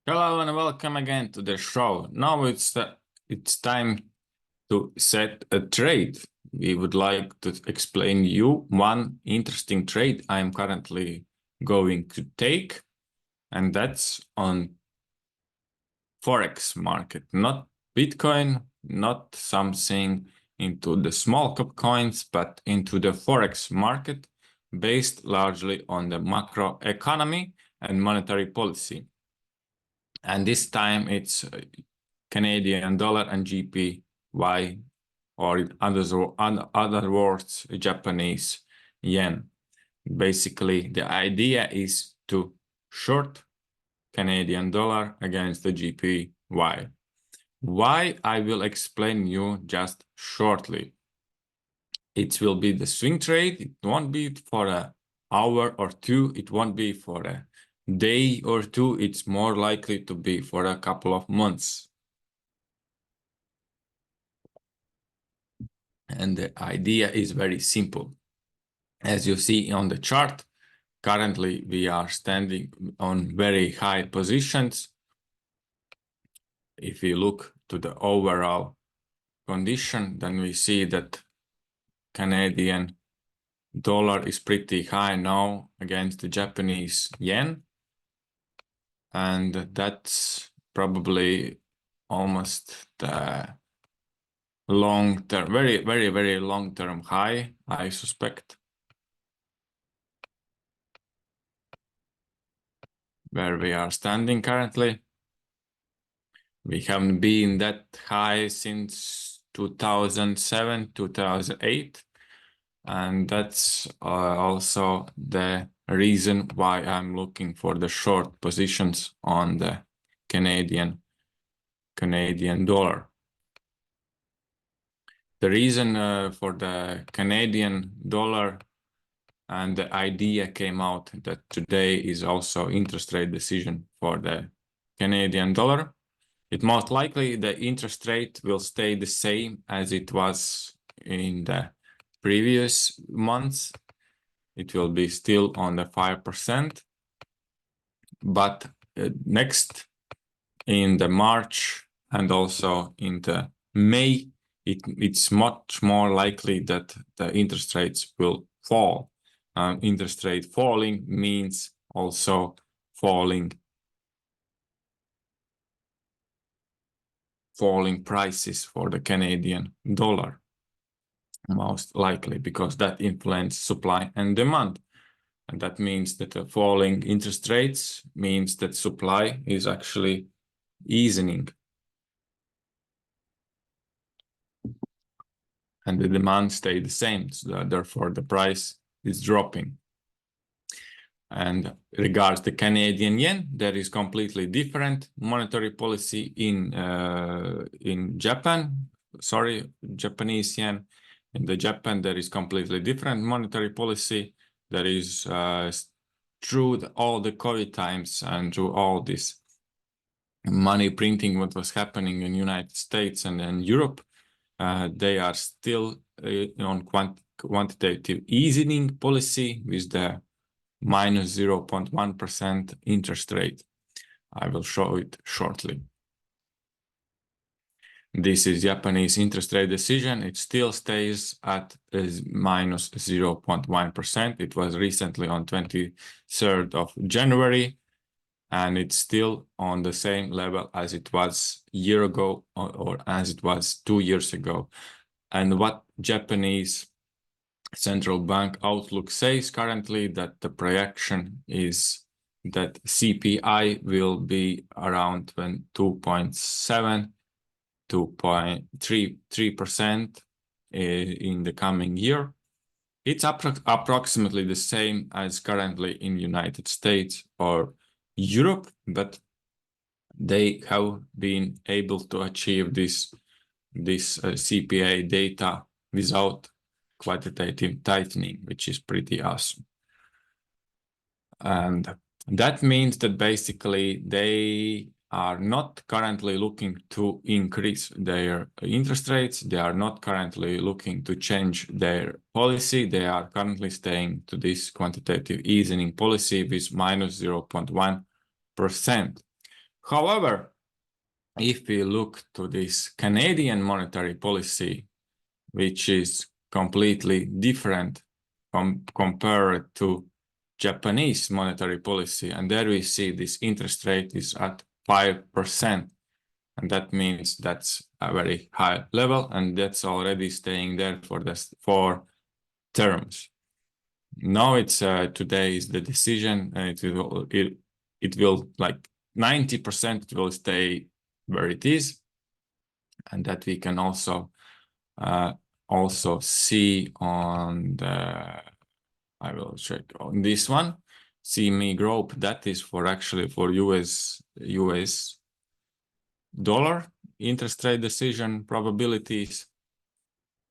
Hello and welcome again to the show. Now it's time to set a trade. We would like to explain you one interesting trade I'm currently going to take, and that's on Forex market, not Bitcoin, not something into the small cap coins, but into the Forex market based largely on the macroeconomy and monetary policy. And this time it's Canadian dollar and GPY, or in other words, Japanese yen. Basically, the idea is to short Canadian dollar against the GPY. Why, I will explain you just shortly. It will be the swing trade. It won't be for an hour or two. It won't be for a day or two. It's more likely to be for a couple of months. And the idea is very simple. As you see on the chart, currently we are standing on very high positions. If we look to the overall condition, then we see that Canadian dollar is pretty high now against the Japanese yen. And that's probably almost the long-term, very long-term high, I suspect, where we are standing currently. We haven't been that high since 2007, 2008. And that's also the reason why I'm looking for the short positions on the Canadian dollar. The reason for the Canadian dollar and the idea came out that today is also interest rate decision for the Canadian dollar. It most likely the interest rate will stay the same as it was in the previous months. It will be still on the 5%, but next in the March and also in the May, it's much more likely that the interest rates will fall. Interest rate falling means also falling prices for the Canadian dollar, most likely, because that influences supply and demand. And that means that the falling interest rates means that supply is actually easing. And the demand stay the same, so therefore the price is dropping. And regards the Canadian yen, there is completely different monetary policy in Japan. Sorry, Japanese yen. In the Japan, there is completely different monetary policy. There is through all the COVID times and through all this money printing, what was happening in United States and in Europe, they are still on quantitative easing policy with the minus 0.1% interest rate. I will show it shortly. This is Japanese interest rate decision. It still stays at minus 0.1%. It was recently on 23rd of January, and it's still on the same level as it was a year ago or as it was 2 years ago. And what Japanese central bank outlook says currently, that the projection is that CPI will be around 2.7, 2.3% in the coming year. It's approximately the same as currently in United States or Europe, but they have been able to achieve this CPI data without quantitative tightening, which is pretty awesome. And that means that basically they are not currently looking to increase their interest rates. They are not currently looking to change their policy. They are currently staying to this quantitative easing policy with minus 0.1%. However, if we look to this Canadian monetary policy, which is completely different compared to Japanese monetary policy, and there we see this interest rate is at 5%, and that means that's a very high level, and that's already staying there for this 4 terms. Now it's today is the decision, and it will like 90% will stay where it is, and that we can also see on the, I will check on this one, CME Group, that is for actually for US dollar interest rate decision probabilities.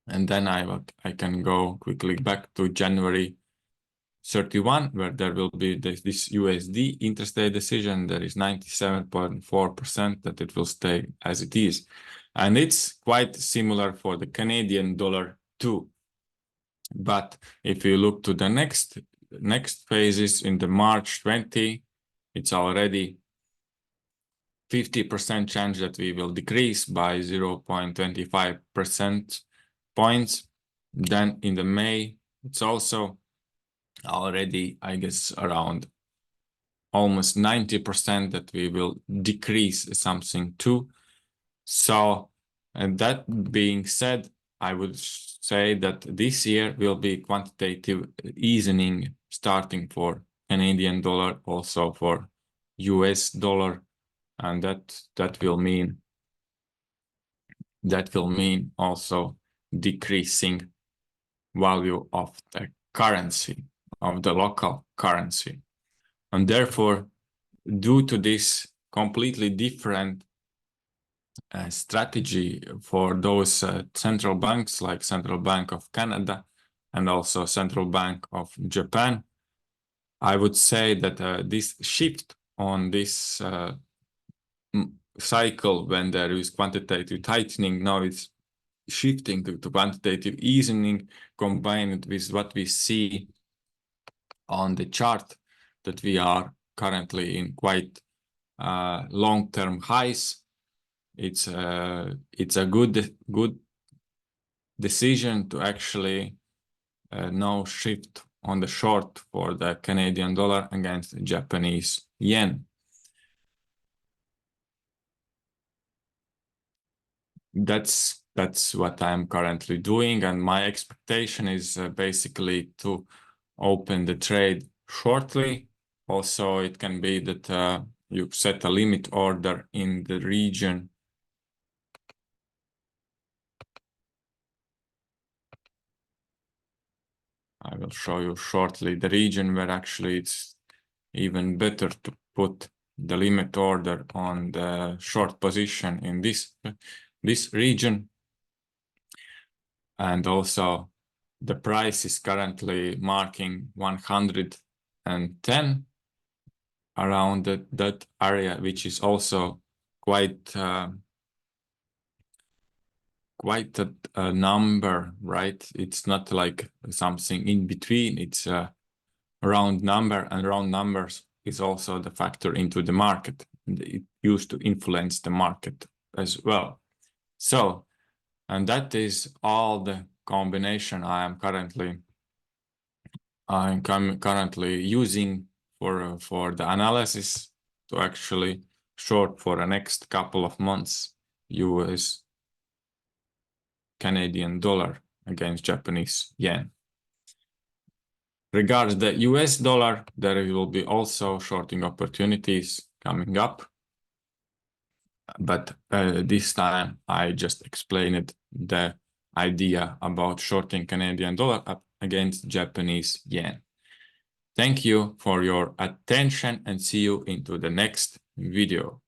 And then I can go quickly back to January 31, where there will be this USD interest rate decision. There is 97.4% that it will stay as it is. And it's quite similar for the Canadian dollar too. But if you look to the next phases in the March 20, it's already 50% chance that we will decrease by 0.25% points. Then in the May, it's also already, I guess, around almost 90% that we will decrease something too. So, and that being said, I would say that this year will be quantitative easing starting for Canadian dollar, also for US dollar, and that will mean also decreasing value of the currency, of the local currency. And therefore, due to this completely different strategy for those central banks like Central Bank of Canada and also Central Bank of Japan, I would say that this shift on this cycle, when there is quantitative tightening, now it's shifting to quantitative easing, combined with what we see on the chart, that we are currently in quite long-term highs. It's a good decision to actually now shift on the short for the Canadian dollar against the Japanese yen. That's what I'm currently doing, and my expectation is basically to open the trade shortly. Also, it can be that you set a limit order in the region I will show you shortly the region where actually it's even better to put the limit order on the short position in this region. And also the price is currently marking 110 around that area, which is also quite a number, right? It's not like something in between. It's a round number, and round numbers is also the factor into the market. It used to influence the market as well. So, and that is all the combination I'm currently using for the analysis to actually short for the next couple of months US Canadian dollar against Japanese yen. Regards the US dollar, there will be also shorting opportunities coming up. But this time I just explained the idea about shorting Canadian dollar up against Japanese yen. Thank you for your attention and see you into the next video.